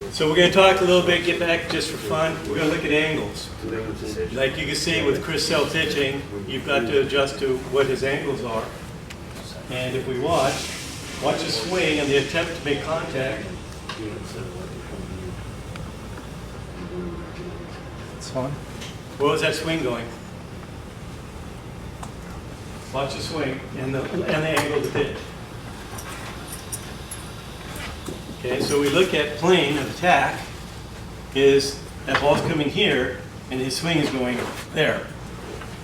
So we're going to talk a little bit, get back just for fun. We're going to look at angles. Like you can see with Chris self-pitching, you've got to adjust to what his angles are. And if we watch the swing and the attempt to make contact. This one. Where was that swing going? Watch the swing and the angle of the pitch. Okay, so we look at plane of attack is that ball's coming here and his swing is going there.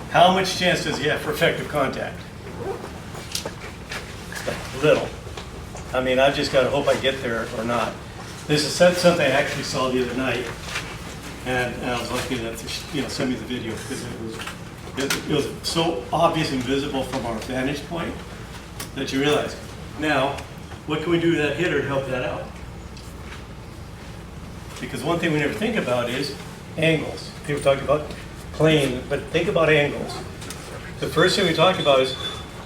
How much chance does he have for effective contact? Little. I mean, I've just got to hope I get there or not. This is something I actually saw the other night, and I was lucky enough to send me the video because it was so obvious and visible from our vantage point that you realize. Now, what can we do to that hitter to help that out? Because one thing we never think about is angles. People talk about plane, but think about angles. The first thing we talk about is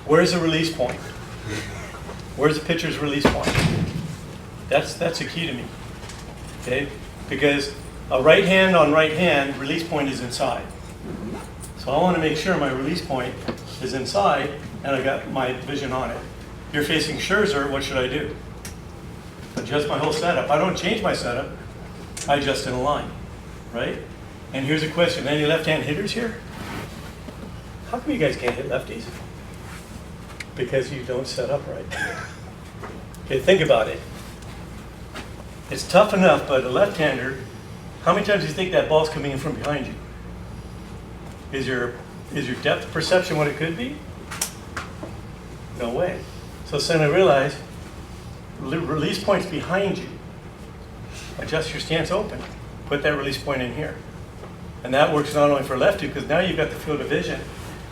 where's the release point? Where's the pitcher's release point? That's a key to me. Okay? Because a right hand on right hand, release point is inside. So I want to make sure my release point is inside and I got my vision on it. You're facing Scherzer, what should I do? Adjust my whole setup. I don't change my setup, I adjust in a line, right? And here's a question, any left-hand hitters here? How come you guys can't hit lefties? Because you don't set up right. Okay, think about it. It's tough enough, but a left-hander, how many times do you think that ball's coming in from behind you? Is your depth perception what it could be? No way. So then I realize, release point's behind you. Adjust your stance open. Put that release point in here. And that works not only for lefty, because now you've got the field of vision.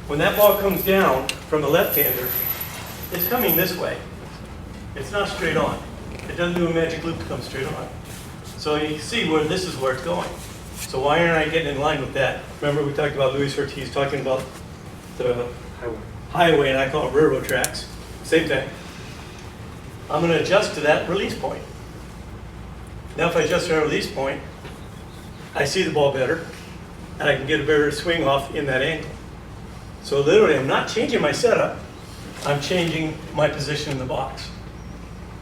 When that ball comes down from the left-hander, it's coming this way. It's not straight on. It doesn't do a magic loop to come straight on. So you can see where this is where it's going. So why aren't I getting in line with that? Remember we talked about Luis Ortiz talking about the highway, and I call it railroad tracks. Same thing. I'm going to adjust to that release point. Now if I adjust to that release point, I see the ball better, and I can get a better swing off in that angle. So literally, I'm not changing my setup, I'm changing my position in the box.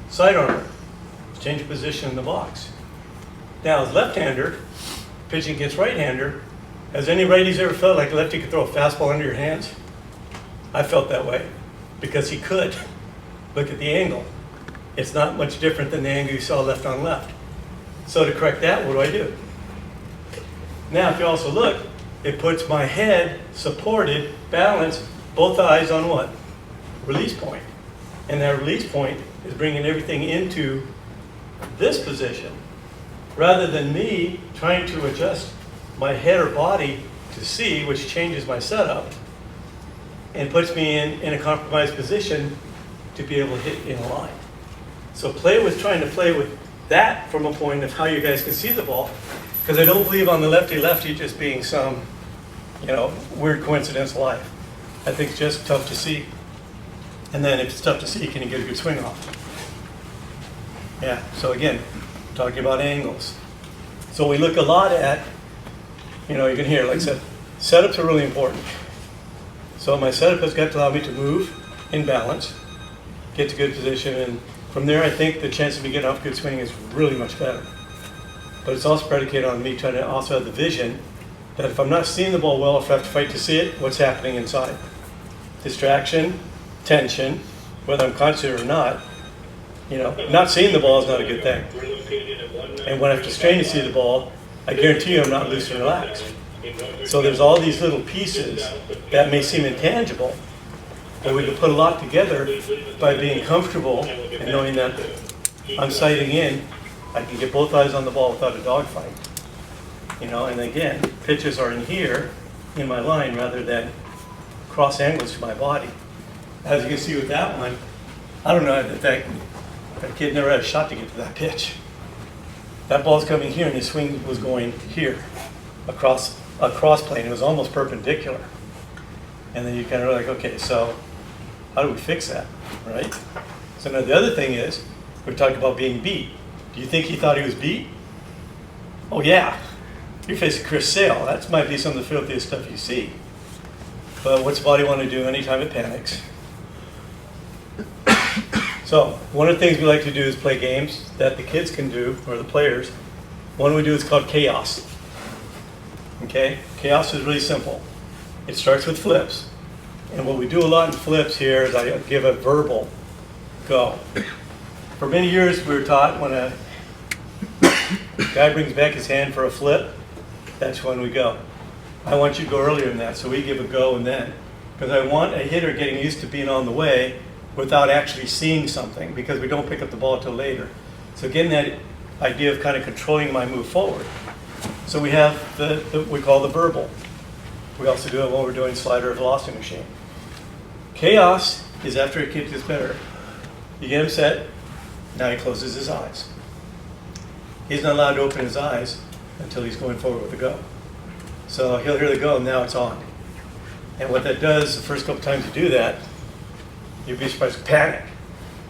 Side armor, change your position in the box. Now as left-hander, pitching against right-hander, has any righties ever felt like a lefty could throw a fastball under your hands? I felt that way, because he could. Look at the angle. It's not much different than the angle you saw left on left. So to correct that, what do? Now if you also look, it puts my head supported, balanced, both eyes on what? Release point. And that release point is bringing everything into this position, rather than me trying to adjust my head or body to see, which changes my setup and puts me in a compromised position to be able to hit in a line. So trying to play with that from a point of how you guys can see the ball, because I don't believe on the lefty-lefty just being some, weird coincidence life. I think it's just tough to see. And then if it's tough to see, can you get a good swing off? Yeah, so again, talking about angles. So we look a lot at, you can hear, like I said, setups are really important. So my setup has got to allow me to move in balance, get to good position, and from there I think the chance of me getting off good swing is really much better. But it's also predicated on me trying to also have the vision that if I'm not seeing the ball well, if I have to fight to see it, what's happening inside? Distraction, tension, whether I'm conscious or not, not seeing the ball is not a good thing. And when I have to strain to see the ball, I guarantee you I'm not loose and relaxed. So there's all these little pieces that may seem intangible, but we can put a lot together by being comfortable and knowing that I'm sighting in, I can get both eyes on the ball without a dogfight. And again, pitches are in here in my line rather than cross angles to my body. As you can see with that one, I don't know if that kid never had a shot to get to that pitch. That ball's coming here and his swing was going here, across plane. It was almost perpendicular. And then you kind of like, okay, so how do we fix that, right? So now the other thing is, we talked about being beat. Do you think he thought he was beat? Oh yeah, you're facing Chris Sale. That might be some of the filthiest stuff you see. But what's the body want to do anytime it panics? So one of the things we like to do is play games that the kids can do, or the players. One we do is called chaos. Okay, chaos is really simple. It starts with flips. And what we do a lot in flips here is I give a verbal go. For many years we were taught when a guy brings back his hand for a flip, that's when we go. I want you to go earlier than that, so we give a go and then. Because I want a hitter getting used to being on the way without actually seeing something, because we don't pick up the ball till later. So getting that idea of kind of controlling my move forward. So we have we call the verbal. We also do it when we're doing slider or velocity machine. Chaos is after a kid gets better. You get him set, now he closes his eyes. He's not allowed to open his eyes until he's going forward with the go. So he'll hear the go, and now it's on. And what that does, the first couple times you do that, you'd be surprised, panic,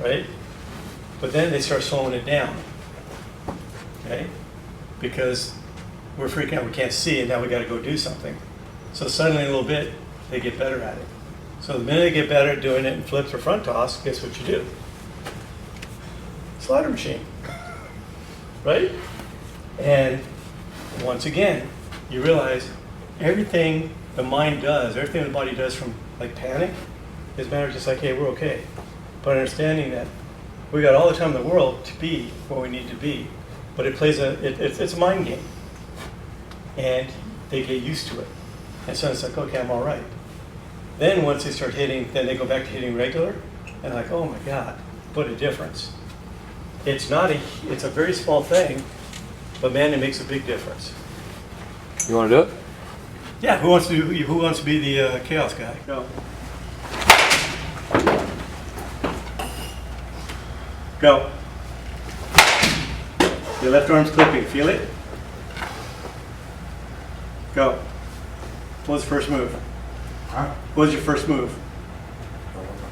right? But then they start slowing it down, okay? Because we're freaking out, we can't see, and now we got to go do something. So suddenly, in a little bit, they get better at it. So the minute they get better at doing it in flips or front toss, guess what you do? Slider machine, right? And once again, you realize everything the mind does, everything the body does from like panic, is matter just like, hey, we're okay. But understanding that we got all the time in the world to be where we need to be, but it plays it's a mind game, and they get used to it, and so it's like, okay, I'm all right. Then once they start hitting, then they go back to hitting regular, and like, oh my God, what a difference! It's a very small thing, but man, it makes a big difference. You want to do it? Yeah. Who wants to be the chaos guy? Go. Go. Your left arm's clipping. Feel it? Go. What was the first move? Huh? What was your first move?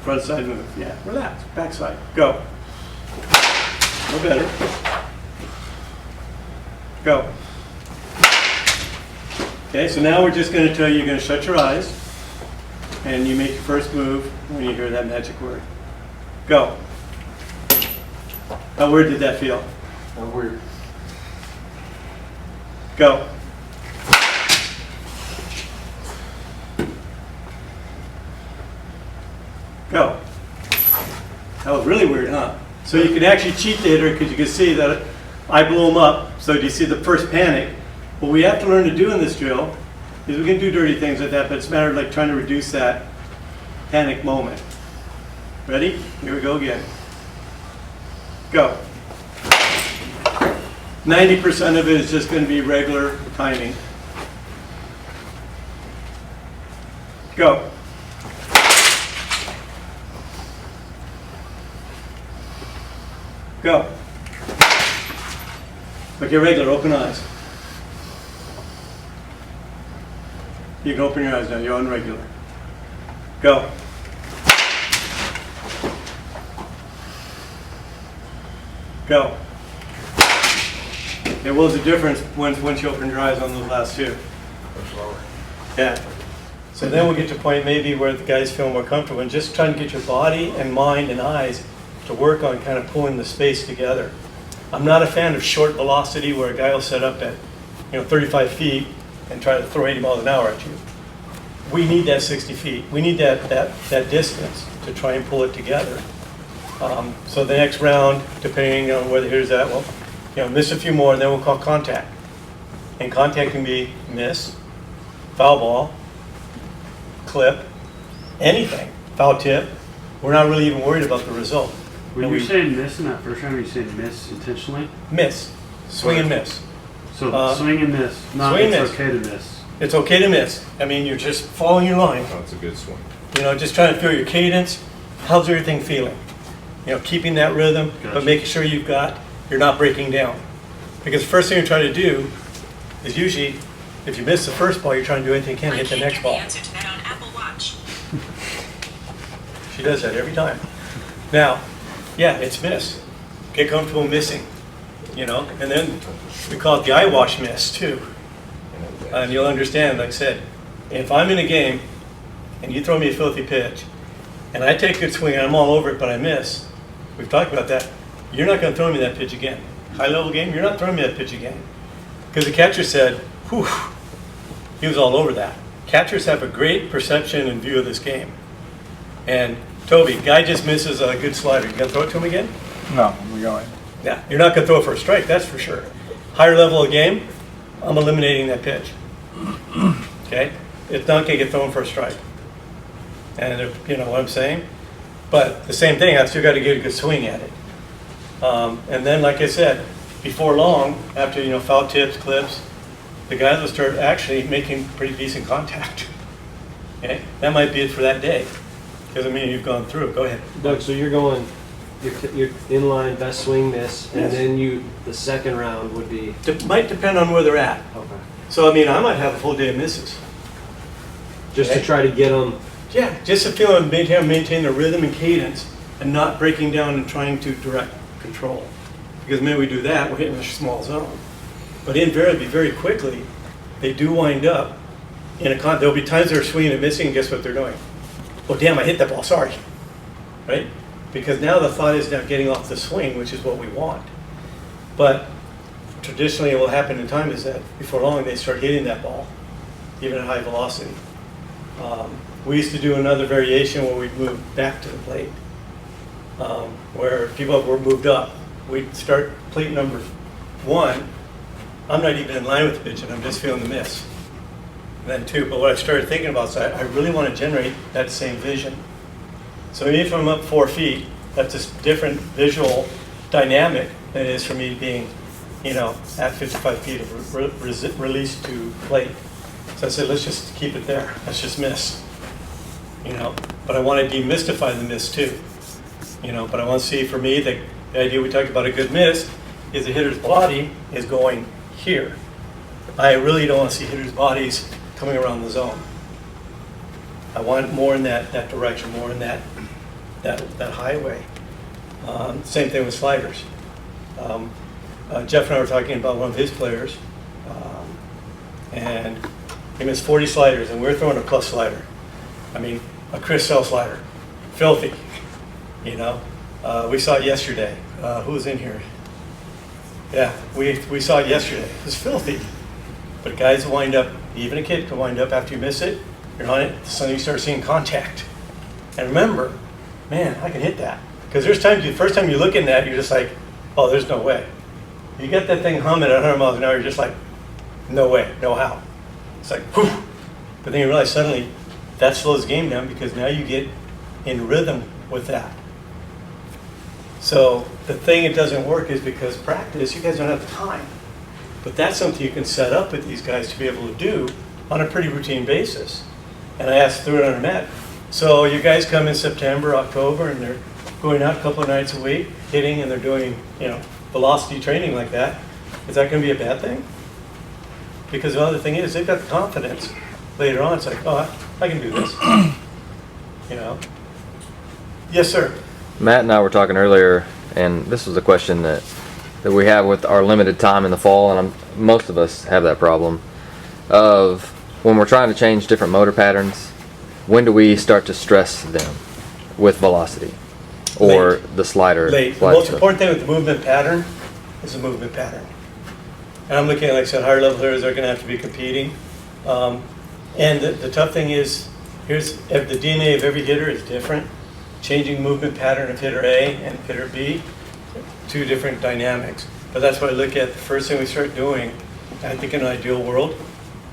Front side move. Yeah. Relax. Backside. Go. No better. Go. Okay, so now we're just going to tell you, you're going to shut your eyes, and you make your first move when you hear that magic word. Go. How weird did that feel? Not weird. Go. Go. That was really weird, huh? So you can actually cheat the hitter because you can see that I blew him up. So do you see the first panic? What we have to learn to do in this drill is we can do dirty things like that, but it's a matter of like trying to reduce that panic moment. Ready? Here we go again. Go. 90% of it is just going to be regular timing. Go. Go. Okay, regular, open eyes. You can open your eyes now, you're on regular. Go. Go. Okay, what was the difference once you opened your eyes on those last two? Slower. Yeah. So then we'll get to a point maybe where the guys feel more comfortable and just trying to get your body and mind and eyes to work on kind of pulling the space together. I'm not a fan of short velocity where a guy will set up at 35 feet and try to throw 80 miles an hour at you. We need that 60 feet. We need that distance to try and pull it together. So the next round, depending on where the hitter's at, well, miss a few more, and then we'll call contact. And contact can be miss, foul ball, clip, anything, foul tip. We're not really even worried about the result. When you're saying miss in that first round, are you saying miss intentionally? Miss, swing and miss. So swing and miss, not swing it's miss. okay to miss. It's okay to miss. I mean, you're just following your line. Oh, it's a good swing. Just trying to feel your cadence. How's everything feeling? Keeping that rhythm, Gotcha. but making sure you're not breaking down. Because the first thing you're trying to do is usually, if you miss the first ball, you're trying to do anything you can to hit the next ball. Answer to that on Apple Watch. She does that every time. Now, yeah, it's miss. Get comfortable missing. you know, and then we call it the eyewash miss too. And you'll understand, like I said, if I'm in a game and you throw me a filthy pitch and I take a good swing and I'm all over it but I miss, we've talked about that, you're not going to throw me that pitch again. High level game, you're not throwing me that pitch again. Because the catcher said, whew, he was all over that. Catchers have a great perception and view of this game. And Toby, guy just misses a good slider. You going to throw it to him again? No, we're going. Yeah, you're not going to throw it for a strike, that's for sure. Higher level of game, I'm eliminating that pitch. Okay? It's not going to get thrown for a strike. And you know what I'm saying? But the same thing, I've still got to get a good swing at it. And then, like I said, before long, after foul tips, clips, the guys will start actually making pretty decent contact. Okay? That might be it for that day. Because you've gone through. Go ahead. Doug, so you're inline, best swing, miss, and Yes. then the second round would be. Might depend on where they're at. Okay. So, I might have a full day of misses. Just Okay. to try to get them. Yeah, just to feel and maintain the rhythm and cadence and not breaking down and trying to direct control. Because maybe we do that, we're hitting a small zone. But invariably, very quickly, they do wind up in a there'll be times they're swinging and missing, and guess what they're doing? Oh, damn, I hit that ball, sorry. Right? Because now the thought is now getting off the swing, which is what we want. But traditionally what will happen in time is that before long they start hitting that ball, even at high velocity. We used to do another variation where we'd move back to the plate, where people were moved up. We'd start plate number 1. I'm not even in line with the pitch, and I'm just feeling the miss. And then 2, but what I started thinking about is I really want to generate that same vision. So even if I'm up 4 feet, that's a different visual dynamic than it is for me being, at 55 feet of release to plate. So I said, let's just keep it there. Let's just miss. But I want to demystify the miss too. But I want to see, for me, the idea we talked about a good miss is the hitter's body is going here. I really don't want to see hitters' bodies coming around the zone. I want more in that direction, more in that highway. Same thing with sliders. Jeff and I were talking about one of his players, and he missed 40 sliders, and we were throwing a plus slider. A Chris Sell slider, filthy. We saw it yesterday. Who was in here? Yeah, we saw it yesterday. It was filthy. But guys wind up, even a kid can wind up after you miss it. You're on it, suddenly you start seeing contact. And remember, man, I can hit that. Because there's times, the first time you look in that, you're just like, oh, there's no way. You get that thing humming at 100 miles an hour, you're just like, no way, no how. It's like, whew. But then you realize suddenly that slows the game down because now you get in rhythm with that. So the thing it doesn't work is because practice, you guys don't have the time. But that's something you can set up with these guys to be able to do on a pretty routine basis. And I asked through it under Matt. So you guys come in September, October, and they're going out a couple of nights a week, hitting, and they're doing, velocity training like that. Is that going to be a bad thing? Because the other thing is, they've got the confidence later on. It's like, oh, I can do this. Yes, sir. Matt and I were talking earlier, and this was a question that we have with our limited time in the fall, and most of us have that problem of when we're trying to change different motor patterns, when do we start to stress them with velocity or Late. the slider? Late. The slide most stuff? important thing with the movement pattern is the movement pattern. And I'm looking at, like I said, higher level hitters are going to have to be competing. And the tough thing is, the DNA of every hitter is different. Changing movement pattern of hitter A and hitter B, 2 different dynamics. But that's what I look at. The first thing we start doing, I think in an ideal world,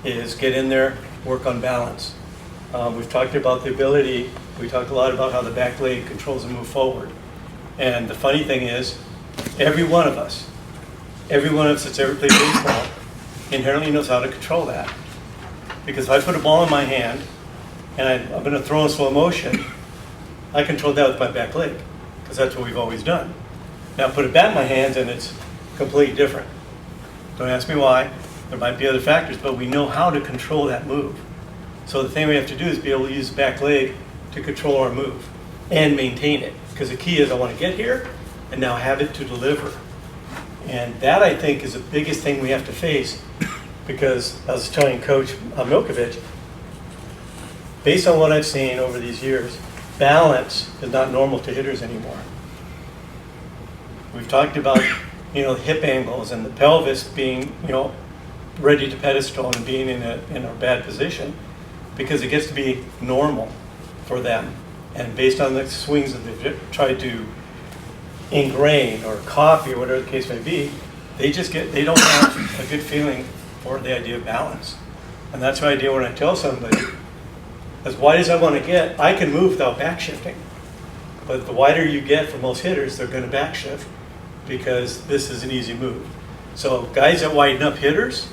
is get in there, work on balance. We've talked about the ability, we talked a lot about how the back leg controls the move forward. And the funny thing is, every one of us that's ever played baseball inherently knows how to control that. Because if I put a ball in my hand and I'm going to throw in slow motion, I control that with my back leg, because that's what we've always done. Now put a bat in my hands and it's completely different. Don't ask me why. There might be other factors, but we know how to control that move. So the thing we have to do is be able to use the back leg to control our move and maintain it. Because the key is I want to get here and now have it to deliver. And that, I think, is the biggest thing we have to face, because I was telling Coach Milkovich, based on what I've seen over these years, balance is not normal to hitters anymore. We've talked about, hip angles and the pelvis being, ready to pedestal and being in a bad position, because it gets to be normal for them. And based on the swings that they've tried to ingrain or copy or whatever the case may be, they don't have a good feeling for the idea of balance. And that's the idea when I tell somebody, as wide as I want to get, I can move without back shifting. But the wider you get for most hitters, they're going to back shift, because this is an easy move. So guys that widen up hitters,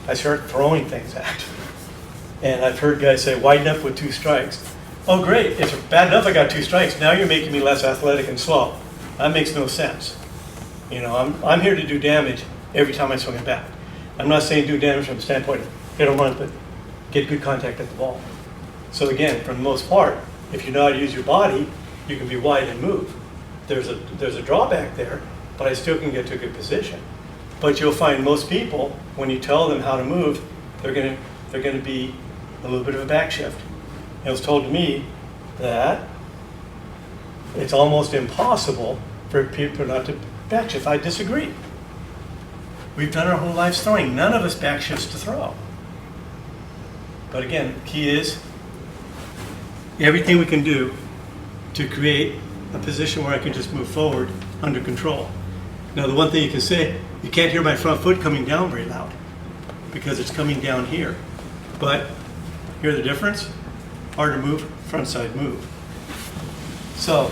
I start throwing things at. And I've heard guys say, widen up with 2 strikes. Oh great, it's bad enough I got 2 strikes, now you're making me less athletic and slow. That makes no sense. I'm here to do damage every time I swing it back. I'm not saying do damage from the standpoint of hit a run, but get good contact at the ball. So again, for the most part, if you know how to use your body, you can be wide and move. There's a drawback there, but I still can get to a good position. But you'll find most people, when you tell them how to move, they're going to be a little bit of a back shift. It was told to me that it's almost impossible for people not to back shift. I disagree. We've done our whole lives throwing. None of us back shifts to throw. But again, the key is everything we can do to create a position where I can just move forward under control. Now, the one thing you can say, you can't hear my front foot coming down very loud because it's coming down here. But hear the difference? Harder move, front side move. So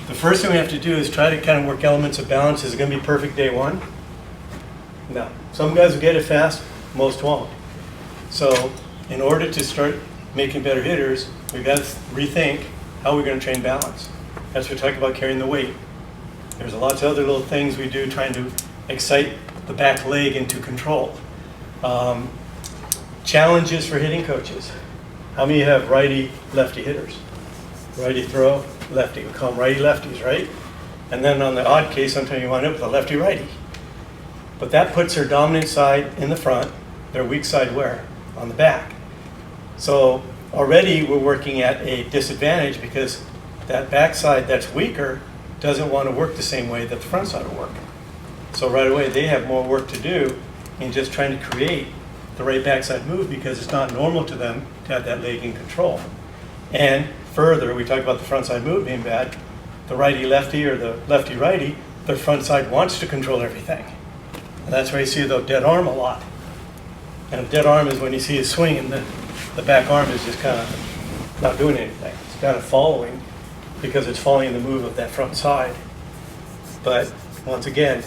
the first thing we have to do is try to kind of work elements of balance. Is it going to be perfect day one? No. Some guys will get it fast, most won't. So in order to start making better hitters, we've got to rethink how we're going to train balance. That's what we talk about carrying the weight. There's lots of other little things we do trying to excite the back leg into control. Challenges for hitting coaches. How many have righty-lefty hitters? Righty throw, lefty. We call them righty-lefties, right? And then on the odd case, sometimes you wind up with a lefty-righty. But that puts their dominant side in the front, their weak side where? On the back. So already we're working at a disadvantage because that back side that's weaker doesn't want to work the same way that the front side will work. So right away they have more work to do in just trying to create the right backside move because it's not normal to them to have that leg in control. And further, we talked about the front side move being bad. The righty-lefty or the lefty-righty, their front side wants to control everything. And that's where you see the dead arm a lot. And a dead arm is when you see a swing and the back arm is just kind of not doing anything. It's kind of following because it's following the move of that front side. But once again,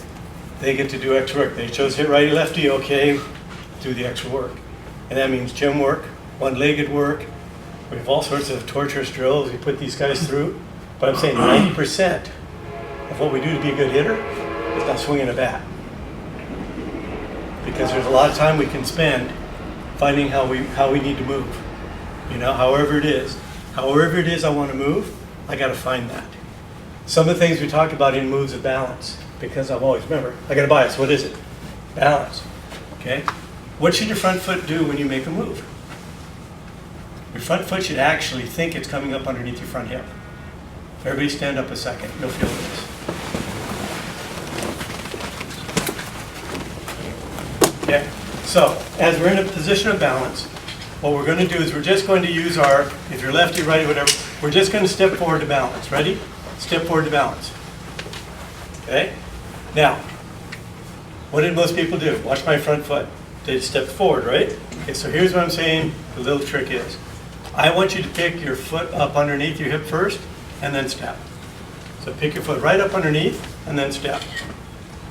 they get to do extra work. They chose hit righty-lefty, okay, do the extra work. And that means gym work, one-legged work. We have all sorts of torturous drills we put these guys through. But I'm saying 90% of what we do to be a good hitter is not swinging a bat. Because there's a lot of time we can spend finding how we need to move. However it is. However it is I want to move, I got to find that. Some of the things we talked about in moves of balance, because I've always, remember, I got a bias. What is it? Balance. Okay? What should your front foot do when you make a move? Your front foot should actually think it's coming up underneath your front hip. Everybody stand up a second. You'll feel this. Okay? So, as we're in a position of balance, what we're going to do is we're just going to use our, if you're lefty, righty, whatever, we're just going to step forward to balance. Ready? Step forward to balance. Okay? Now, what did most people do? Watch my front foot. They step forward, right? Okay, so here's what I'm saying the little trick is. I want you to pick your foot up underneath your hip first, and then step. So pick your foot right up underneath, and then step.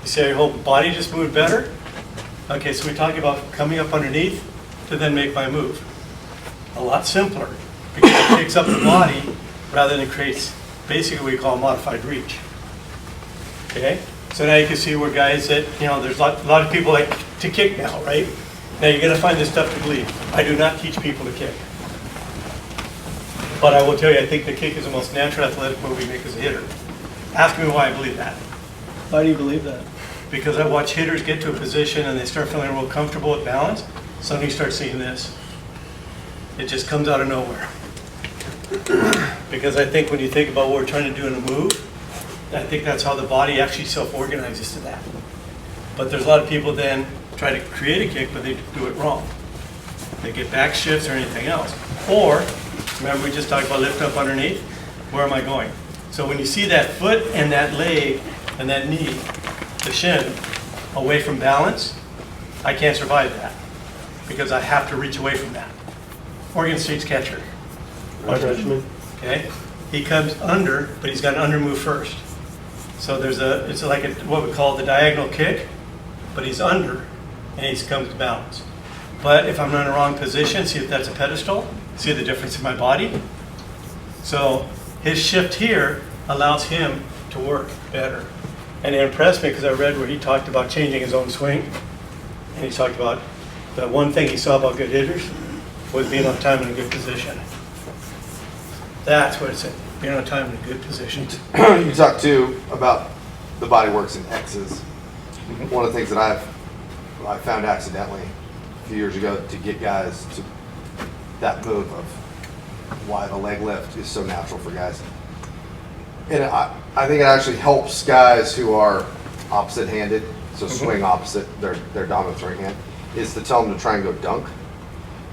You see how your whole body just moved better? Okay, so we're talking about coming up underneath to then make my move. A lot simpler, because it picks up the body rather than creates basically what we call modified reach. Okay? So now you can see where guys that, there's a lot of people like to kick now, right? Now you're going to find this stuff to believe. I do not teach people to kick. But I will tell you, I think the kick is the most natural athletic move we make as a hitter. Ask me why I believe that. Why do you believe that? because I watch hitters get to a position and they start feeling real comfortable with balance, suddenly you start seeing this. It just comes out of nowhere. Because I think when you think about what we're trying to do in a move, I think that's how the body actually self-organizes to that. But there's a lot of people then try to create a kick, but they do it wrong. They get back shifts or anything else. Or, remember we just talked about lift up underneath? Where am I going? So when you see that foot and that leg and that knee, the shin, away from balance, I can't survive that because I have to reach away from that. Oregon State's catcher. Freshman. Okay? He comes under, but he's got an under move first. So it's like what we call the diagonal kick, but he's under and he comes to balance. But if I'm in the wrong position, see if that's a pedestal, see the difference in my body? So his shift here allows him to work better. And it impressed me because I read where he talked about changing his own swing. And he talked about the one thing he saw about good hitters was being on time in a good position. That's what it said, being on time in a good position. You talked too about the body works in X's. One of the things that I found accidentally a few years ago to get guys to that move of why the leg lift is so natural for guys. And I think it actually helps guys who are opposite-handed, so swing opposite their dominant throwing hand, is to tell them to try and go dunk.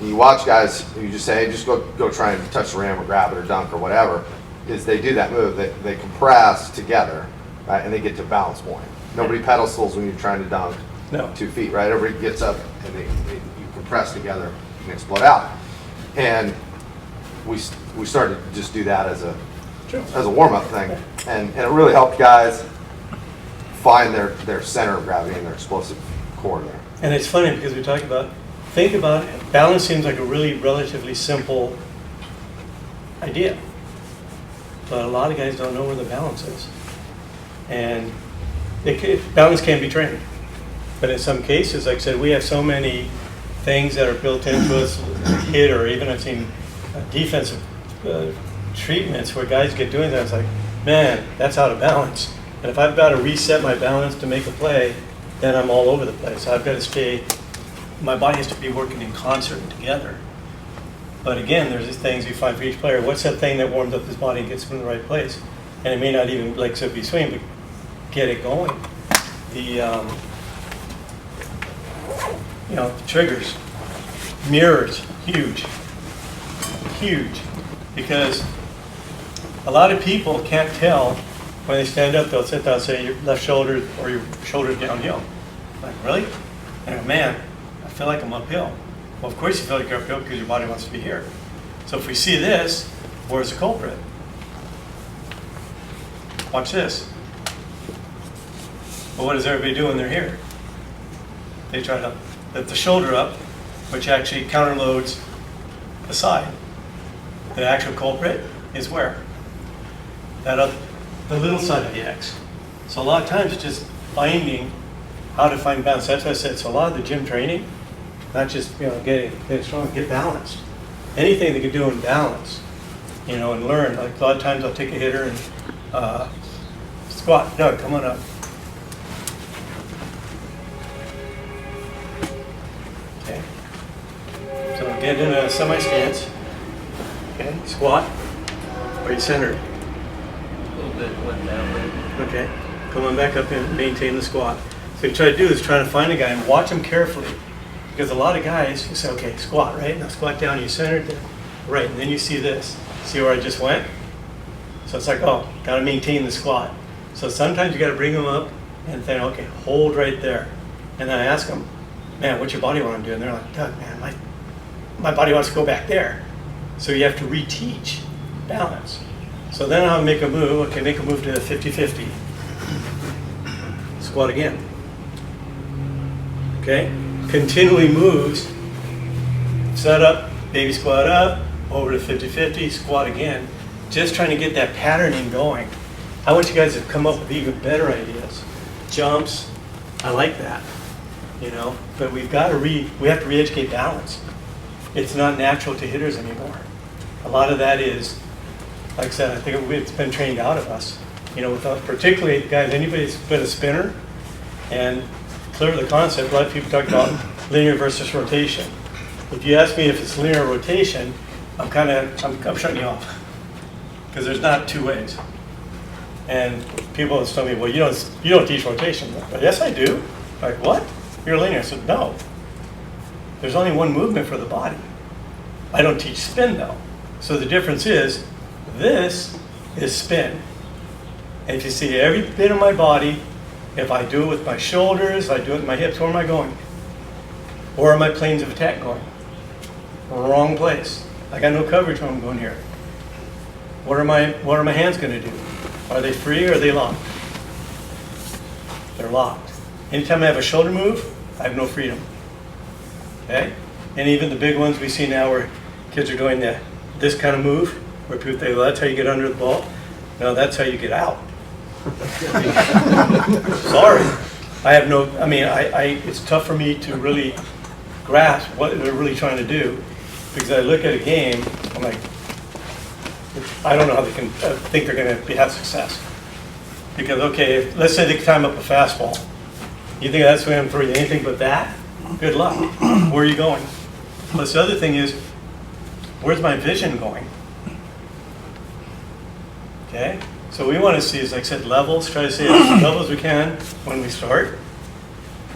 And you watch guys who just say, hey, just go try and touch the ram or grab it or dunk or whatever, is they do that move, they compress together, right, and they get to balance point. Nobody pedestals when you're trying to dunk 2 feet, right? Everybody gets up and you compress together and explode out. And we started to just do that as a warm-up thing, and it really helped guys find their center of gravity and their explosive core there. And it's funny because we talk about, think about it, balance seems like a really relatively simple idea. But a lot of guys don't know where the balance is. And balance can be trained. But in some cases, like I said, we have so many things that are built into us, hit, or even I've seen defensive treatments where guys get doing that. It's like, man, that's out of balance. And if I've got to reset my balance to make a play, then I'm all over the place. I've got to stay, my body has to be working in concert and together. But again, there's these things you find for each player. What's that thing that warms up his body and gets him in the right place? And it may not even, like so be swing, but get it going. The triggers, mirrors, huge, because a lot of people can't tell when they stand up. They'll sit down and say your left shoulder or your shoulder's downhill. I'm like, really? And I go, man, I feel like I'm uphill. Well, of course you feel like you're uphill because your body wants to be here. So if we see this, where's the culprit? Watch this. Well, what does everybody do when they're here? They try to lift the shoulder up, which actually counterloads the side. The actual culprit is where? The little side of the X. So a lot of times it's just finding how to find balance. That's what I said. So a lot of the gym training, not just get strong, get balanced. Anything they can do in balance, and learn. Like a lot of times I'll take a hitter and squat. Doug, come on up. Okay. So get in a semi-stance. Okay. Squat. Are you centered? A little bit went down. Okay. Come on back up and maintain the squat. So you try to do is try to find a guy and watch him carefully. Because a lot of guys, you say, okay, squat, right? Now squat down, you centered there. Right, and then you see this. See where I just went? So it's like, oh, got to maintain the squat. So sometimes you got to bring them up and think, okay, hold right there. And then I ask them, man, what's your body want to do? And they're like, Doug, man, my body wants to go back there. So you have to reteach balance. So then I'll make a move. Okay, make a move to 50-50. Squat again. Okay? Continually moves. Set up, baby squat up, over to 50-50, squat again. Just trying to get that patterning going. I want you guys to come up with even better ideas. Jumps, I like that. But we have to re-educate balance. It's not natural to hitters anymore. A lot of that is, like I said, I think it's been trained out of us. Particularly guys, anybody that's been a spinner, And clear the concept, a lot of people talk about linear versus rotation. If you ask me if it's linear rotation, I'm shutting you off. Because there's not two ways. And people will tell me, well, you don't teach rotation. But yes, I do. Like, what? You're linear. I said, no. There's only one movement for the body. I don't teach spin, though. So the difference is, this is spin. And if you see every bit of my body, if I do it with my shoulders, I do it with my hips, where am I going? Where are my planes of attack going? Wrong place. I got no coverage when I'm going here. What are my hands going to do? Are they free or are they locked? They're locked. Anytime I have a shoulder move, I have no freedom. Okay? And even the big ones we see now where kids are doing this kind of move, where people think, well, that's how you get under the ball. No, that's how you get out. Sorry. It's tough for me to really grasp what they're really trying to do, because I look at a game, I'm like, I don't know how they can think they're going to have success. Because, okay, let's say they time up a fastball. You think that's going to throw you anything but that? Good luck. Where are you going? Plus, the other thing is, where's my vision going? Okay? So we want to see, as I said, levels. Try to see as level as we can when we start.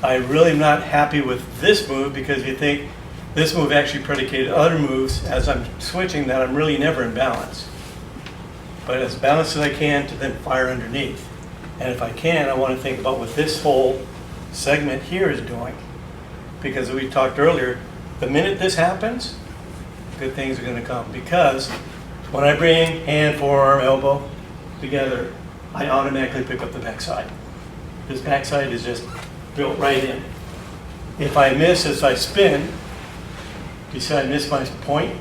I really am not happy with this move, because you think this move actually predicated other moves as I'm switching that I'm really never in balance. But as balanced as I can to then fire underneath. And if I can, I want to think about what this whole segment here is doing. Because we talked earlier, the minute this happens, good things are going to come. Because when I bring hand, forearm, elbow together, I automatically pick up the backside. This backside is just built right in. If I miss as I spin, you see I miss my point,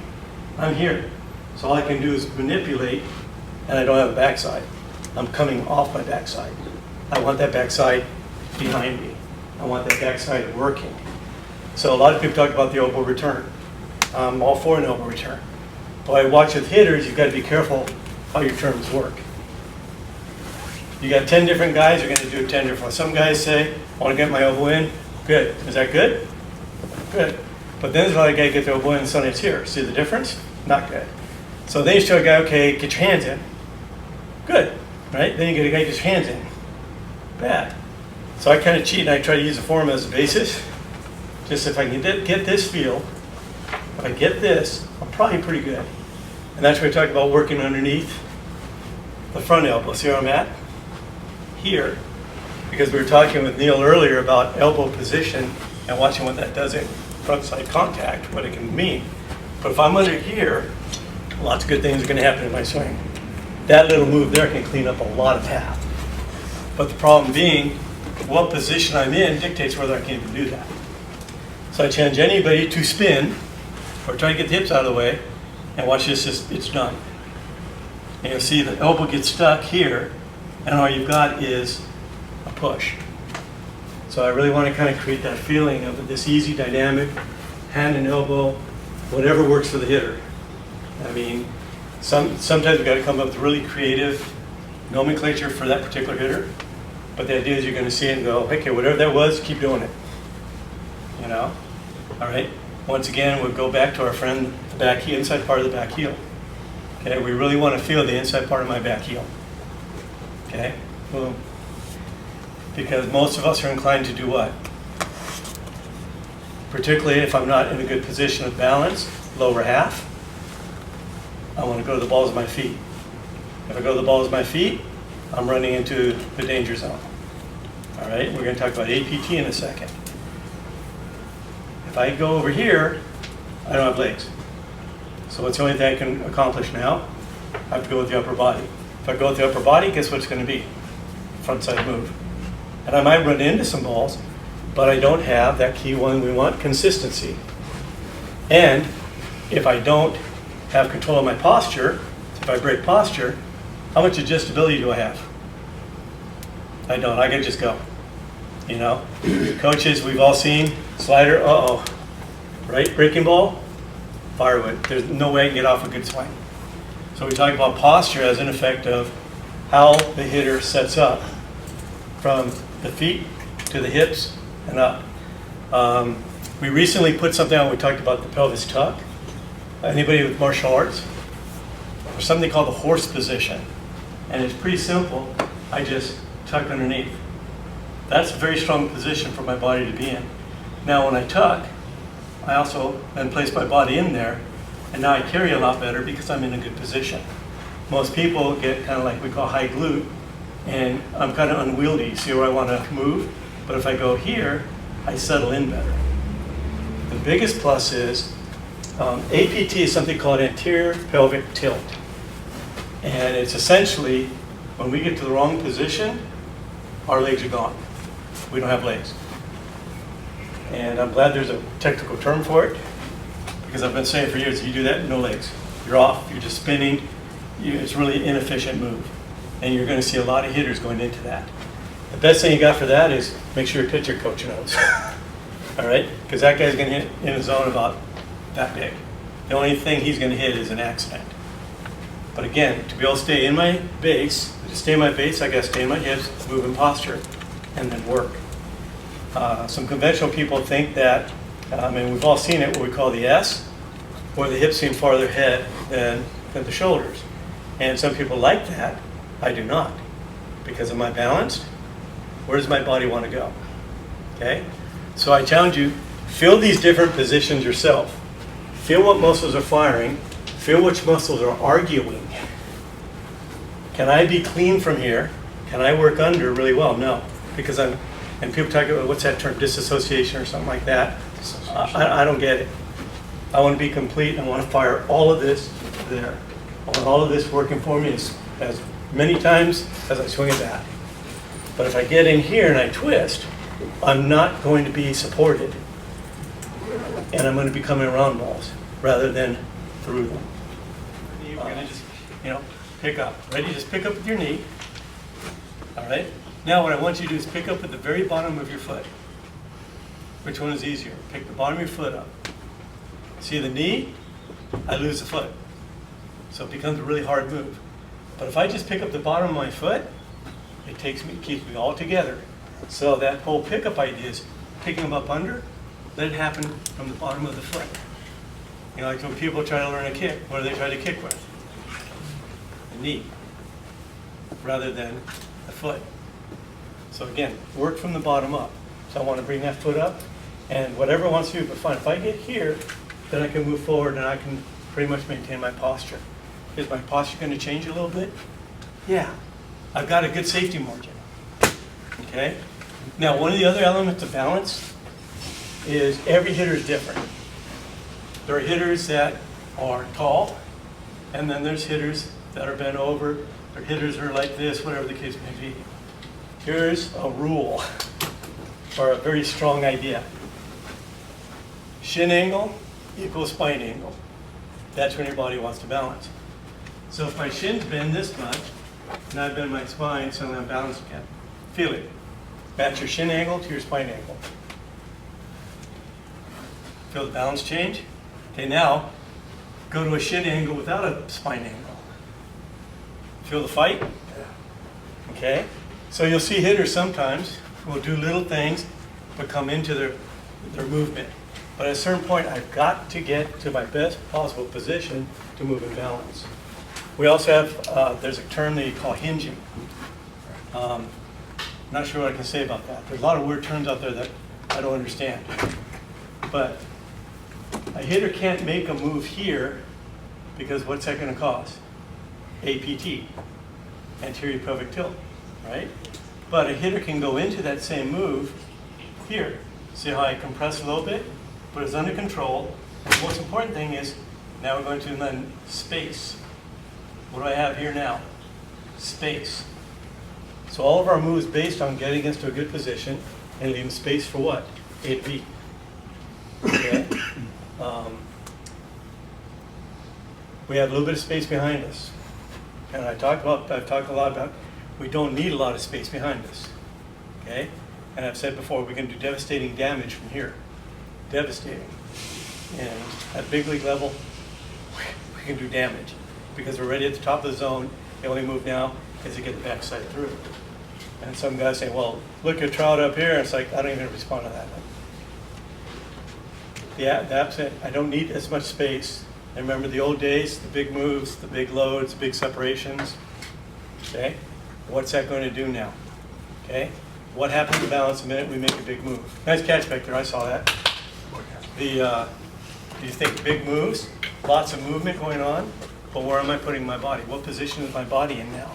I'm here. So all I can do is manipulate, and I don't have a backside. I'm coming off my backside. I want that backside behind me. I want that backside working. So a lot of people talk about the elbow return. I'm all for an elbow return. But I watch with hitters, you've got to be careful how your terms work. You got 10 different guys, you're going to do 10 different. Some guys say, I want to get my elbow in. Good. Is that good? Good. But then there's another guy get the elbow in and suddenly it's here. See the difference? Not good. So then you show a guy, okay, get your hands in. Good. Right? Then you get a guy, get your hands in. Bad. So I kind of cheat and I try to use the form as a basis. Just if I can get this feel, if I get this, I'm probably pretty good. And that's where we talk about working underneath the front elbow. See where I'm at? Here. Because we were talking with Neil earlier about elbow position and watching what that does in front side contact, what it can mean. But if I'm under here, lots of good things are going to happen in my swing. That little move there can clean up a lot of path. But the problem being, what position I'm in dictates whether I can even do that. So I challenge anybody to spin, or try to get the hips out of the way, and watch this, it's done. And you'll see the elbow gets stuck here, and all you've got is a push. So I really want to kind of create that feeling of this easy dynamic, hand and elbow, whatever works for the hitter. I mean, sometimes we've got to come up with really creative nomenclature for that particular hitter, but the idea is you're going to see it and go, okay, whatever that was, keep doing it. You know? All right? Once again, we'll go back to our friend, the back heel, inside part of the back heel. Okay, we really want to feel the inside part of my back heel. Okay? Boom. Because most of us are inclined to do what? Particularly if I'm not in a good position of balance, lower half, I want to go to the balls of my feet. If I go to the balls of my feet, I'm running into the danger zone. All right, we're going to talk about APT in a second. If I go over here, I don't have legs. So what's the only thing I can accomplish now? I have to go with the upper body. If I go with the upper body, guess what it's going to be? Front side move. And I might run into some balls, but I don't have that key one we want, consistency. And if I don't have control of my posture, if I break posture, how much adjustability do I have? I don't. I can just go. You know, coaches, we've all seen slider. Uh-oh, right? Breaking ball, firewood. There's no way I can get off a good swing. So we talk about posture as an effect of how the hitter sets up from the feet to the hips and up. We recently put something out, we talked about the pelvis tuck. Anybody with martial arts? There's something called the horse position. And it's pretty simple. I just tuck underneath. That's a very strong position for my body to be in. Now when I tuck, I also then place my body in there, and now I carry a lot better because I'm in a good position. Most people get kind of like we call high glute, and I'm kind of unwieldy. See where I want to move? But if I go here, I settle in better. The biggest plus is APT is something called anterior pelvic tilt. And it's essentially, when we get to the wrong position, our legs are gone. We don't have legs. And I'm glad there's a technical term for it, because I've been saying for years, you do that, no legs. You're off, you're just spinning. It's really an inefficient move. And you're going to see a lot of hitters going into that. The best thing you got for that is make sure your pitcher coach knows. All right? Because that guy's going to hit in a zone about that big. The only thing he's going to hit is an accident. But again, to be able to stay in my base, to stay in my base, I got to stay in my hips, move in posture, and then work. Some conventional people think that, and we've all seen it, what we call the S, where the hips seem farther ahead than the shoulders. And some people like that. I do not. Because am I balanced? Where does my body want to go? Okay? So I challenge you, feel these different positions yourself. Feel what muscles are firing. Feel which muscles are arguing. Can I be clean from here? Can I work under really well? No. Because and people talk about, what's that term, disassociation or something like that. I don't get it. I want to be complete. I want to fire all of this there. I want all of this working for me as many times as I swing a bat. But if I get in here and I twist, I'm not going to be supported. And I'm going to be coming around balls rather than through them. You're going to just, pick up. Ready? Just pick up with your knee. All right? Now what I want you to do is pick up at the very bottom of your foot. Which one is easier? Pick the bottom of your foot up. See the knee? I lose the foot. So it becomes a really hard move. But if I just pick up the bottom of my foot, it keeps me all together. So that whole pickup idea is picking them up under, let it happen from the bottom of the foot. Like when people try to learn a kick, what do they try to kick with? The knee, rather than the foot. So again, work from the bottom up. So I want to bring that foot up, and whatever it wants to do, but fine, if I get here, then I can move forward and I can pretty much maintain my posture. Is my posture going to change a little bit? Yeah. I've got a good safety margin. Okay? Now, one of the other elements of balance is every hitter is different. There are hitters that are tall, and then there's hitters that are bent over, or hitters are like this, whatever the case may be. Here's a rule, or a very strong idea. Shin angle equals spine angle. That's when your body wants to balance. So if my shins bend this much, and I bend my spine, suddenly I'm balanced again. Feel it. Match your shin angle to your spine angle. Feel the balance change? Okay, now go to a shin angle without a spine angle. Feel the fight? Okay? So you'll see hitters sometimes will do little things but come into their movement. But at a certain point, I've got to get to my best possible position to move in balance. We also have, there's a term that you call hinging. Not sure what I can say about that. There's a lot of weird terms out there that I don't understand. But a hitter can't make a move here because what's that going to cause? APT, anterior pelvic tilt, right? But a hitter can go into that same move here. See how I compress a little bit? But it's under control. And the most important thing is now we're going to then space. What do I have here now? Space. So all of our moves based on getting us to a good position and leaving space for what? A to B. Okay? We have a little bit of space behind us. And I've talked a lot about we don't need a lot of space behind us. Okay? And I've said before, we can do devastating damage from here. Devastating. And at big league level, we can do damage because we're ready at the top of the zone. The only move now is to get the backside through. And some guys say, well, look at Trout up here. And it's like, I don't even respond to that. That's it. I don't need as much space. And remember the old days, the big moves, the big loads, the big separations. Okay? What's that going to do now? Okay? What happens to balance the minute we make a big move? Nice catch back there. I saw that. Do you think big moves? Lots of movement going on. But where am I putting my body? What position is my body in now?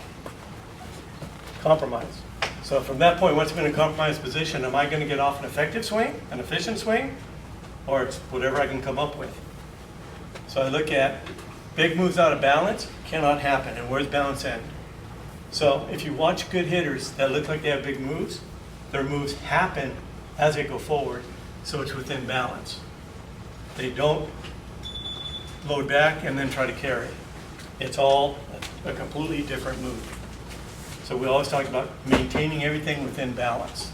Compromise. So from that point, once I'm in a compromised position, am I going to get off an effective swing, an efficient swing, or it's whatever I can come up with? So I look at big moves out of balance, cannot happen, and where's balance end? So if you watch good hitters that look like they have big moves, their moves happen as they go forward, so it's within balance. They don't load back and then try to carry. It's all a completely different move. So we always talk about maintaining everything within balance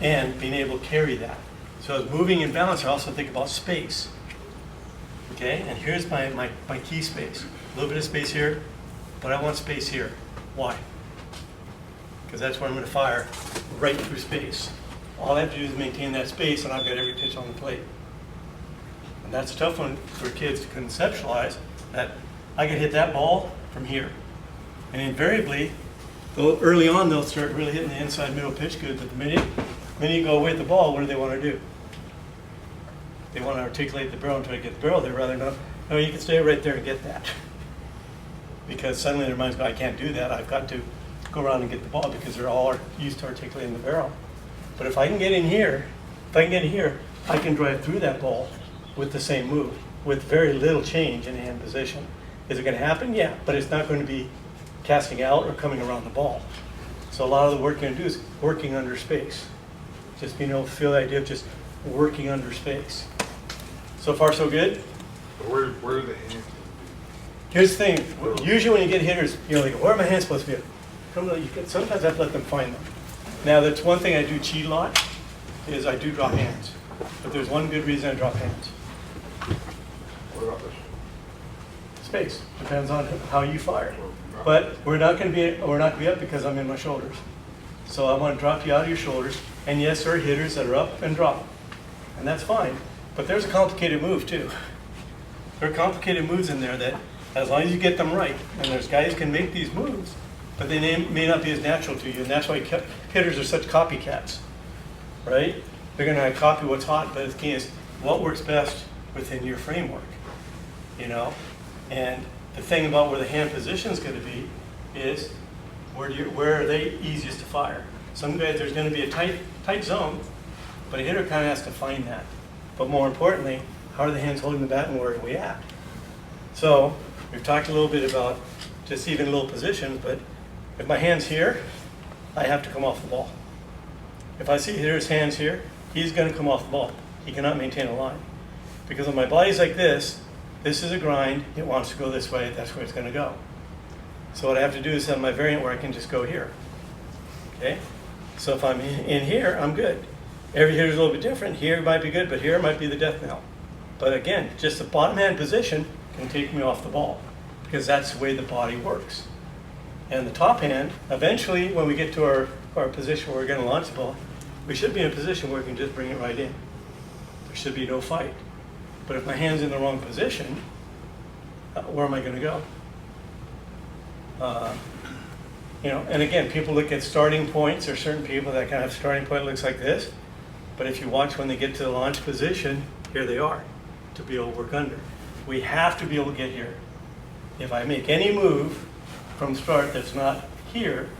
and being able to carry that. So as moving in balance, I also think about space. Okay, and here's my key space. A little bit of space here, but I want space here. Why? Because that's where I'm going to fire right through space. All I have to do is maintain that space, and I've got every pitch on the plate. And that's a tough one for kids to conceptualize, that I can hit that ball from here. And invariably, though early on they'll start really hitting the inside middle pitch good, but the minute you go away at the ball, what do they want to do? They want to articulate the barrel and try to get the barrel. They'd rather not, no, you can stay right there and get that. Because suddenly their minds go, I can't do that. I've got to go around and get the ball because they're all used to articulating the barrel. But if I can get in here, I can drive through that ball with the same move, with very little change in hand position. Is it going to happen? Yeah, but it's not going to be casting out or coming around the ball. So a lot of the work you're going to do is working under space. Just being able to feel the idea of just working under space. So far, so good? Where are the hands? Here's the thing. Usually when you get hitters, you're like, where are my hands supposed to be? Sometimes I have to let them find them. Now, that's one thing I do cheat a lot, is I do drop hands. But there's one good reason I drop hands. What about this? Space. Depends on how you fire. But we're not going to be up because I'm in my shoulders. So I want to drop you out of your shoulders. And yes, there are hitters that are up and drop. And that's fine. But there's a complicated move too. There are complicated moves in there that, as long as you get them right, and there's guys who can make these moves, but they may not be as natural to you. And that's why hitters are such copycats, right? They're going to copy what's hot, but the key is what works best within your framework, you know? And the thing about where the hand position is going to be is where are they easiest to fire. Some guys, there's going to be a tight zone, but a hitter kind of has to find that. But more importantly, how are the hands holding the bat and where are we at? So we've talked a little bit about just even little positions, but if my hand's here, I have to come off the ball. If I see hitter's hands here, he's going to come off the ball. He cannot maintain a line. Because when my body's like this is a grind, it wants to go this way, that's where it's going to go. So what I have to do is have my variant where I can just go here. Okay? So if I'm in here, I'm good. Every hitter's a little bit different. Here might be good, but here might be the death knell. But again, just the bottom hand position can take me off the ball because that's the way the body works. And the top hand, eventually when we get to our position where we're going to launch the ball, we should be in a position where we can just bring it right in. There should be no fight. But if my hand's in the wrong position, where am I going to go? You know, and again, people look at starting points. There are certain people that kind of starting point looks like this. But if you watch when they get to the launch position, here they are to be able to work under. We have to be able to get here. If I make any move from start that's not here,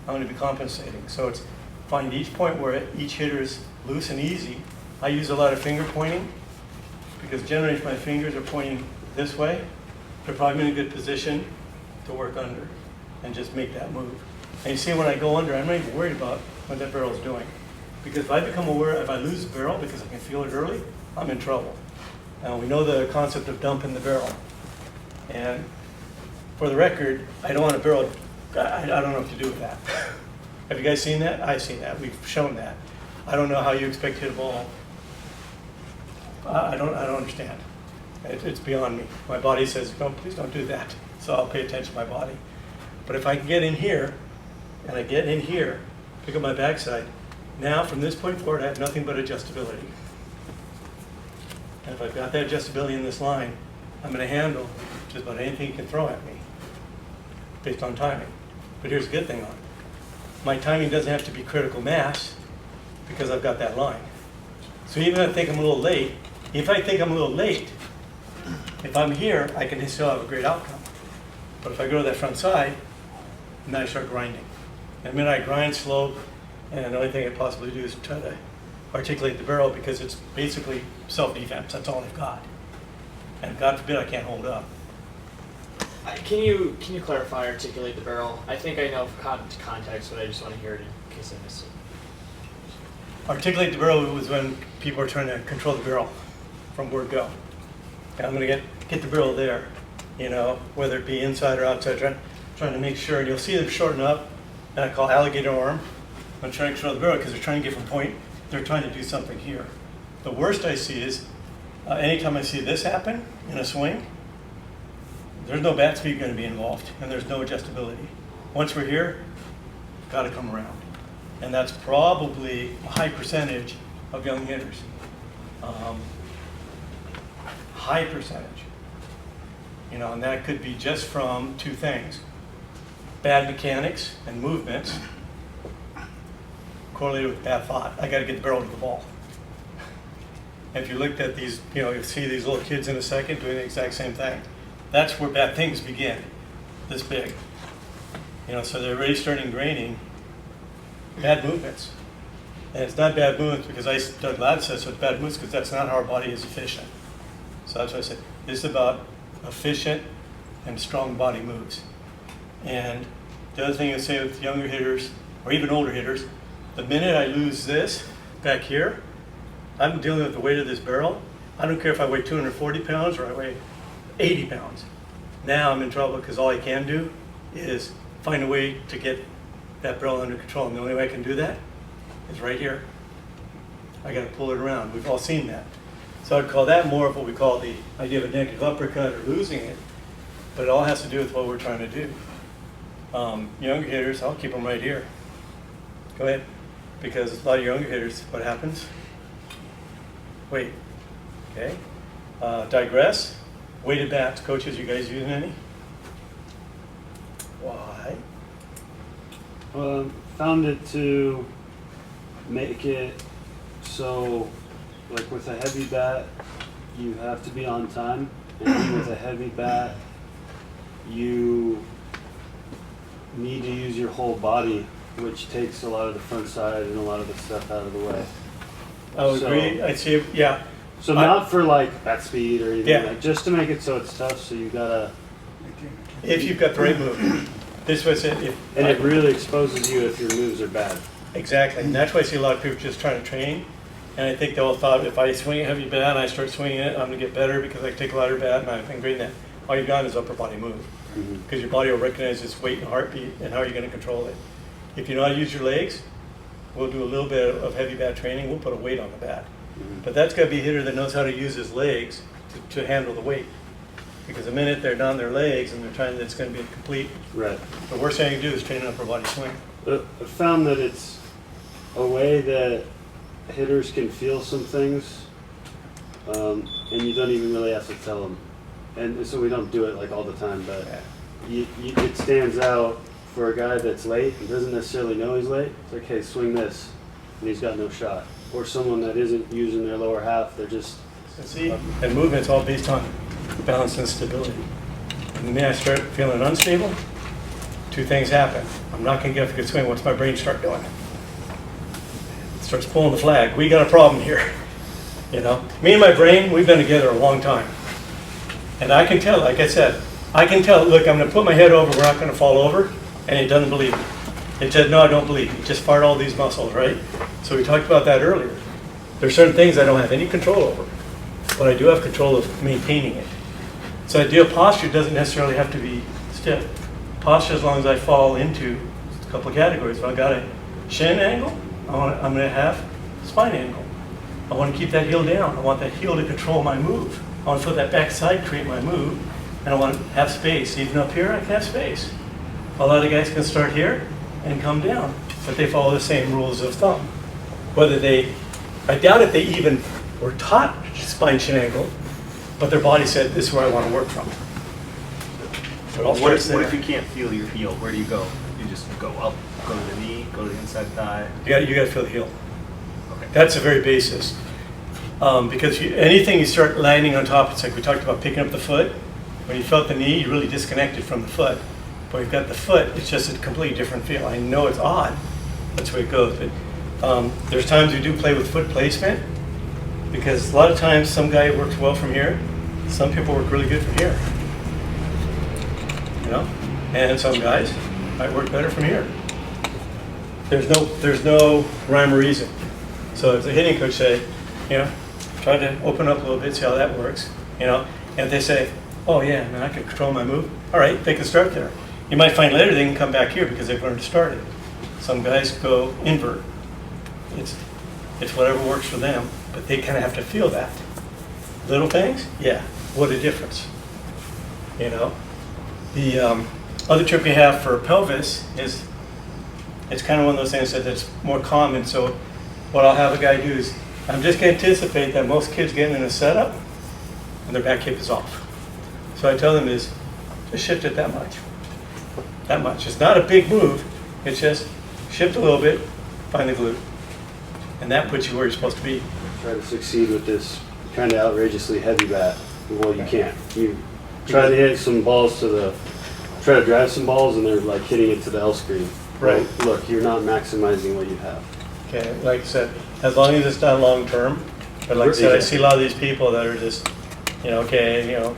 I'm going to be compensating. So it's find each point where each hitter is loose and easy. I use a lot of finger pointing because generally if my fingers are pointing this way, they're probably in a good position to work under and just make that move. And you see when I go under, I'm not even worried about what that barrel is doing. Because if I become aware, if I lose the barrel because I can feel it early, I'm in trouble. Now we know the concept of dumping the barrel. And for the record, I don't want a barrel, I don't know what to do with that. Have you guys seen that? I've seen that, we've shown that. I don't know how you expect to hit a ball. I don't understand. It's beyond me. My body says, no, please don't do that. So I'll pay attention to my body. But if I can get in here, and I get in here, pick up my backside, now from this point forward I have nothing but adjustability. And if I've got that adjustability in this line, I'm going to handle just about anything you can throw at me based on timing. But here's the good thing on it. My timing doesn't have to be critical mass because I've got that line. So even if I think I'm a little late, if I'm here, I can still have a great outcome. But if I go to that front side, then I start grinding. And the minute I grind slope, and the only thing I possibly do is try to articulate the barrel because it's basically self-defense. That's all I've got. And God forbid I can't hold up. Can you clarify, articulate the barrel? I think I know context, but I just want to hear it in case I missed it. Articulate the barrel was when people are trying to control the barrel from word go. And I'm going to get the barrel there, you know, whether it be inside or outside, trying to make sure. And you'll see them shorten up, and I call alligator arm. I'm trying to control the barrel because they're trying to get from point. They're trying to do something here. The worst I see is anytime I see this happen in a swing, there's no bat speed going to be involved, and there's no adjustability. Once we're here, got to come around. And that's probably a high percentage of young hitters. High percentage. You know, and that could be just from two things. Bad mechanics and movements correlated with bad thought. I got to get the barrel to the ball. If you looked at these, you know, you'll see these little kids in a second doing the exact same thing. That's where bad things begin, this big. You know, so they're already starting graining bad movements. And it's not bad movements because Doug Latta says so it's bad movements because that's not how our body is efficient. So that's why I said it's about efficient and strong body moves. And the other thing I say with younger hitters, or even older hitters, the minute I lose this back here, I'm dealing with the weight of this barrel. I don't care if I weigh 240 pounds or I weigh 80 pounds. Now I'm in trouble because all I can do is find a way to get that barrel under control. And the only way I can do that is right here. I got to pull it around. We've all seen that. So I'd call that more of what we call the idea of a negative uppercut or losing it. But it all has to do with what we're trying to do. Younger hitters, I'll keep them right here. Go ahead. Because a lot of younger hitters, what happens? Wait. Okay. Digress. Weighted bats. Coaches, you guys using any? Why? Found it to make it so, like with a heavy bat, you have to be on time, and with a heavy bat, you need to use your whole body, which takes a lot of the front side and a lot of the stuff out of the way. I would agree. I'd say, yeah. So not for like bat speed or anything, Yeah. like just to make it so it's tough. So you gotta. If you've got the right move. This was it. And it really exposes you if your moves are bad. Exactly. And that's why I see a lot of people just trying to train. And I think they all thought if I swing a heavy bat and I start swinging it, I'm going to get better because I take a lighter bat and I've been great in that. All you've got is upper body move. Because your body will recognize its weight and heartbeat and how are you going to control it. If you know how to use your legs, we'll do a little bit of heavy bat training. We'll put a weight on the bat. But that's got to be a hitter that knows how to use his legs to handle the weight. Because the minute they're down their legs and they're trying, it's going to be a complete. Right. The worst thing you can do is train an upper body swing. I found that it's a way that hitters can feel some things, and you don't even really have to tell them. And so we don't do it like all the time, but it stands out for a guy that's late and doesn't necessarily know he's late. It's like, hey, swing this, and he's got no shot. Or someone that isn't using their lower half, they're just. See, and movement's all based on balance and stability. And the minute I start feeling unstable, two things happen. I'm not going to get off a good swing. What's my brain start doing? It starts pulling the flag. We got a problem here. You know, me and my brain, we've been together a long time. And I can tell, like I said, I can tell, look, I'm going to put my head over, we're not going to fall over, and it doesn't believe me. It said, no, I don't believe you. It just fired all these muscles, right? So we talked about that earlier. There's certain things I don't have any control over, but I do have control of maintaining it. So ideal posture doesn't necessarily have to be stiff. Posture, as long as I fall into a couple of categories. If I got a shin angle, I'm going to have spine angle. I want to keep that heel down. I want that heel to control my move. I want to put that back side, create my move, and I want to have space. Even up here, I can have space. A lot of guys can start here, and come down, but they follow the same rules of thumb. Whether they, I doubt if they even were taught spine, shin, ankle, but their body said, this is where I want to work from. It all What starts if, what if there. you can't feel your heel? Where do you go? You just go up, go to the knee, go to the inside thigh. You got to feel the heel. Okay. That's the very basis. Because anything you start landing on top, it's like we talked about picking up the foot. When you felt the knee, you really disconnected from the foot. But you've got the foot, it's just a completely different feel. I know it's odd, that's the way it goes. But there's times we do play with foot placement, because a lot of times some guy works well from here, some people work really good from here. You know? And some guys might work better from here. There's no rhyme or reason. So if the hitting coach say, you know, try to open up a little bit, see how that works, you know, and if they say, oh yeah, man, I can control my move, all right, they can start there. You might find later they can come back here because they've learned to start it. Some guys go invert. It's whatever works for them, but they kind of have to feel that. Little things, yeah, what a difference. You know, the other trip you have for pelvis is, it's kind of one of those things that's more common. So what I'll have a guy do is, I'm just going to anticipate that most kids get in a setup and their back hip is off. So I tell them is, just shift it that much. That much. It's not a big move. It's just shift a little bit, find the glute. And that puts you where you're supposed to be. Try to succeed with this kind of outrageously heavy bat. Well, you can't. You try to hit some balls try to drive some balls and they're like hitting it to the L screen. Right. Look, you're not maximizing what you have. Okay, like I said, as long as it's done long term, but like I said, I see a lot of these people that are just, you know, okay, you know,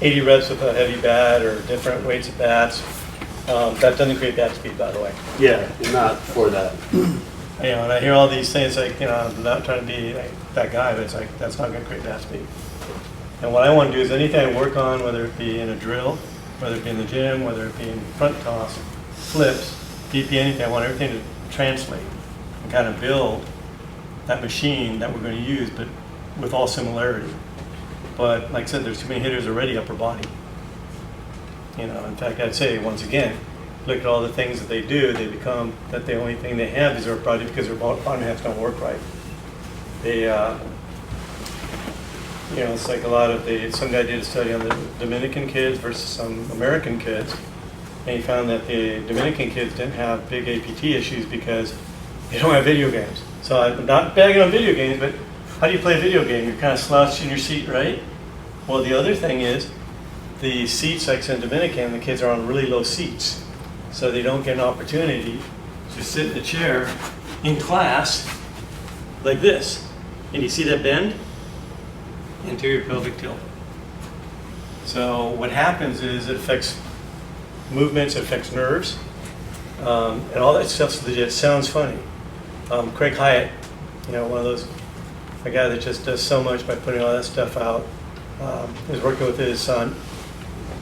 80 reps with a heavy bat or different weights of bats. That doesn't create bat speed, by the way. Yeah, not for that. You know, and I hear all these things like, you know, I'm not trying to be like that guy, but it's like, that's not going to create bat speed. And what I want to do is anything I work on, whether it be in a drill, whether it be in the gym, whether it be in front toss, flips, DP, anything, I want everything to translate and kind of build that machine that we're going to use, but with all similarity. But like I said, there's too many hitters already upper body. You know, in fact, I'd say once again, look at all the things that they do, they become that the only thing they have is their body because their bottom halves don't work right. They, you know, it's like a lot of some guy did a study on the Dominican kids versus some American kids, and he found that the Dominican kids didn't have big APT issues because they don't have video games. So I'm not bagging on video games, but how do you play a video game? You're kind of slouched in your seat, right? Well, the other thing is, the seats, like in Dominican, the kids are on really low seats. So they don't get an opportunity to sit in a chair in class like this. And you see that bend? Anterior pelvic tilt. So what happens is it affects movements, it affects nerves, and all that stuff's legit. It sounds funny. Craig Hyatt, you know, one of those, a guy that just does so much by putting all that stuff out, is working with his son,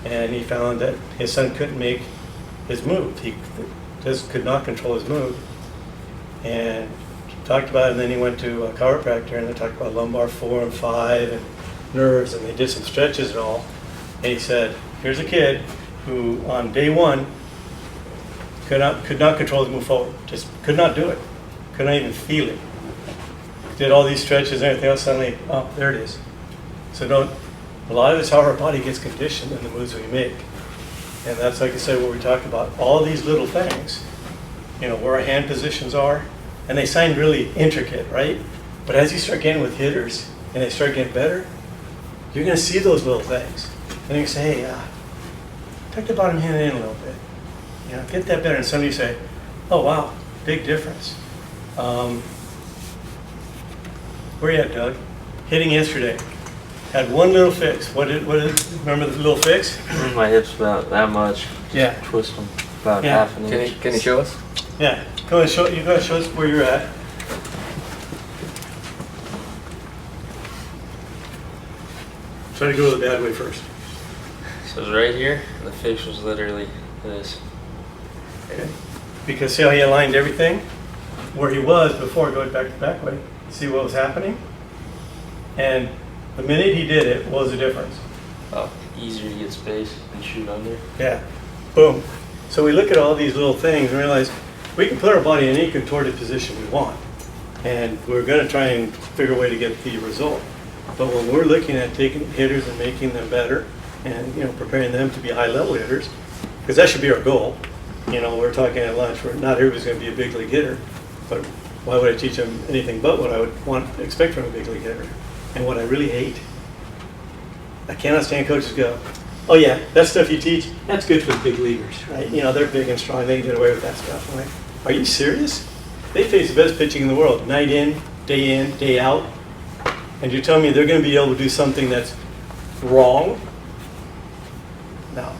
and he found that his son couldn't make his move. He just could not control his move. And talked about it, and then he went to a chiropractor, and they talked about lumbar 4 and 5 and nerves, and they did some stretches and all. And he said, here's a kid who on day one could not control his move forward. Just could not do it. Could not even feel it. Did all these stretches and everything else, suddenly, oh, there it is. So a lot of it's how our body gets conditioned in the moves we make. And that's, like I said, what we talked about, all these little things, you know, where our hand positions are, and they sound really intricate, right? But as you start getting with hitters, and they start getting better, you're gonna see those little things. And you say, hey, tuck the bottom hand in a little bit. You know, get that better. And somebody say, oh wow, big difference. Where you at, Doug? Hitting yesterday. Had one little fix. Remember the little fix? My hips about that much. Yeah. Twist them about Yeah. half an inch. Can you show us? Yeah. Go ahead, you gotta show us where you're at. Try to go the bad way first. So it's right here. The fix was literally this. Okay. Because see how he aligned everything? Where he was before going back to back way. See what was happening? And the minute he did it, what was the difference? Oh, easier to get space and shoot under. Yeah. Boom. So we look at all these little things and realize we can put our body in any contorted position we want. And we're going to try and figure a way to get the result. But when we're looking at taking hitters and making them better and, you know, preparing them to be high-level hitters, because that should be our goal. You know, we're talking at lunch where not everybody's going to be a big league hitter, but why would I teach them anything but what I would expect from a big league hitter? And what I really hate, I cannot stand coaches go, oh yeah, that stuff you teach, that's good for the big leaguers, right? You know, they're big and strong, they can get away with that stuff. I'm like, are you serious? They face the best pitching in the world, night in, day out, and you tell me they're going to be able to do something that's wrong? No.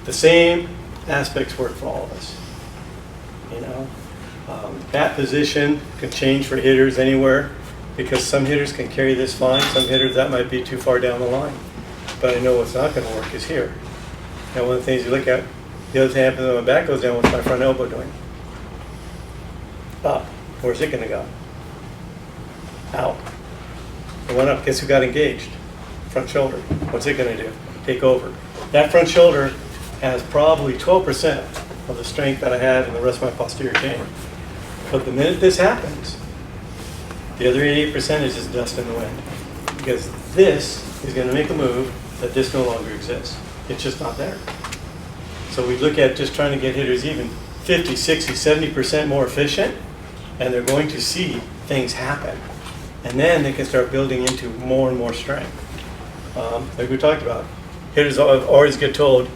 The same aspects work for all of us. You know, bat position can change for hitters anywhere because some hitters can carry this fine, some hitters that might be too far down the line. But I know what's not going to work is here. Now, one of the things you look at, the other thing happens when my back goes down, what's my front elbow doing? Up. Where's it going to go? Out. It went up. Guess who got engaged? Front shoulder. What's it going to do? Take over. That front shoulder has probably 12% of the strength that I have in the rest of my posterior chain. But the minute this happens, the other 88% is just dust in the wind. Because this is going to make a move that this no longer exists. It's just not there. So we look at just trying to get hitters even 50, 60, 70% more efficient, and they're going to see things happen. And then they can start building into more and more strength. Like we talked about, hitters always get told,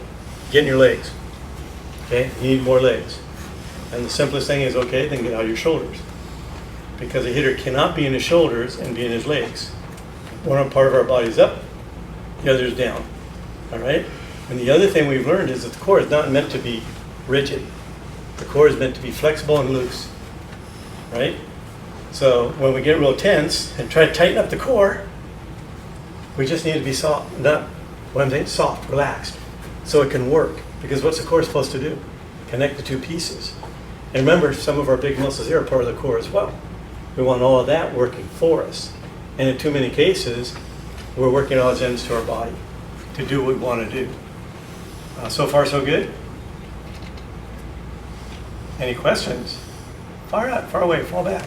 get in your legs. Okay, you need more legs. And the simplest thing is, okay, then get out of your shoulders. Because a hitter cannot be in his shoulders and be in his legs. One part of our body is up, the other is down. All right? And the other thing we've learned is that the core is not meant to be rigid. The core is meant to be flexible and loose. Right? So when we get real tense and try to tighten up the core, we just need to be soft, not what I'm saying, soft, relaxed, so it can work. Because what's the core supposed to do? Connect the two pieces. And remember, some of our big muscles here are part of the core as well. We want all of that working for us. And in too many cases, we're working all ends into our body to do what we want to do. So far, so good? Any questions? Far out, far away, fall back.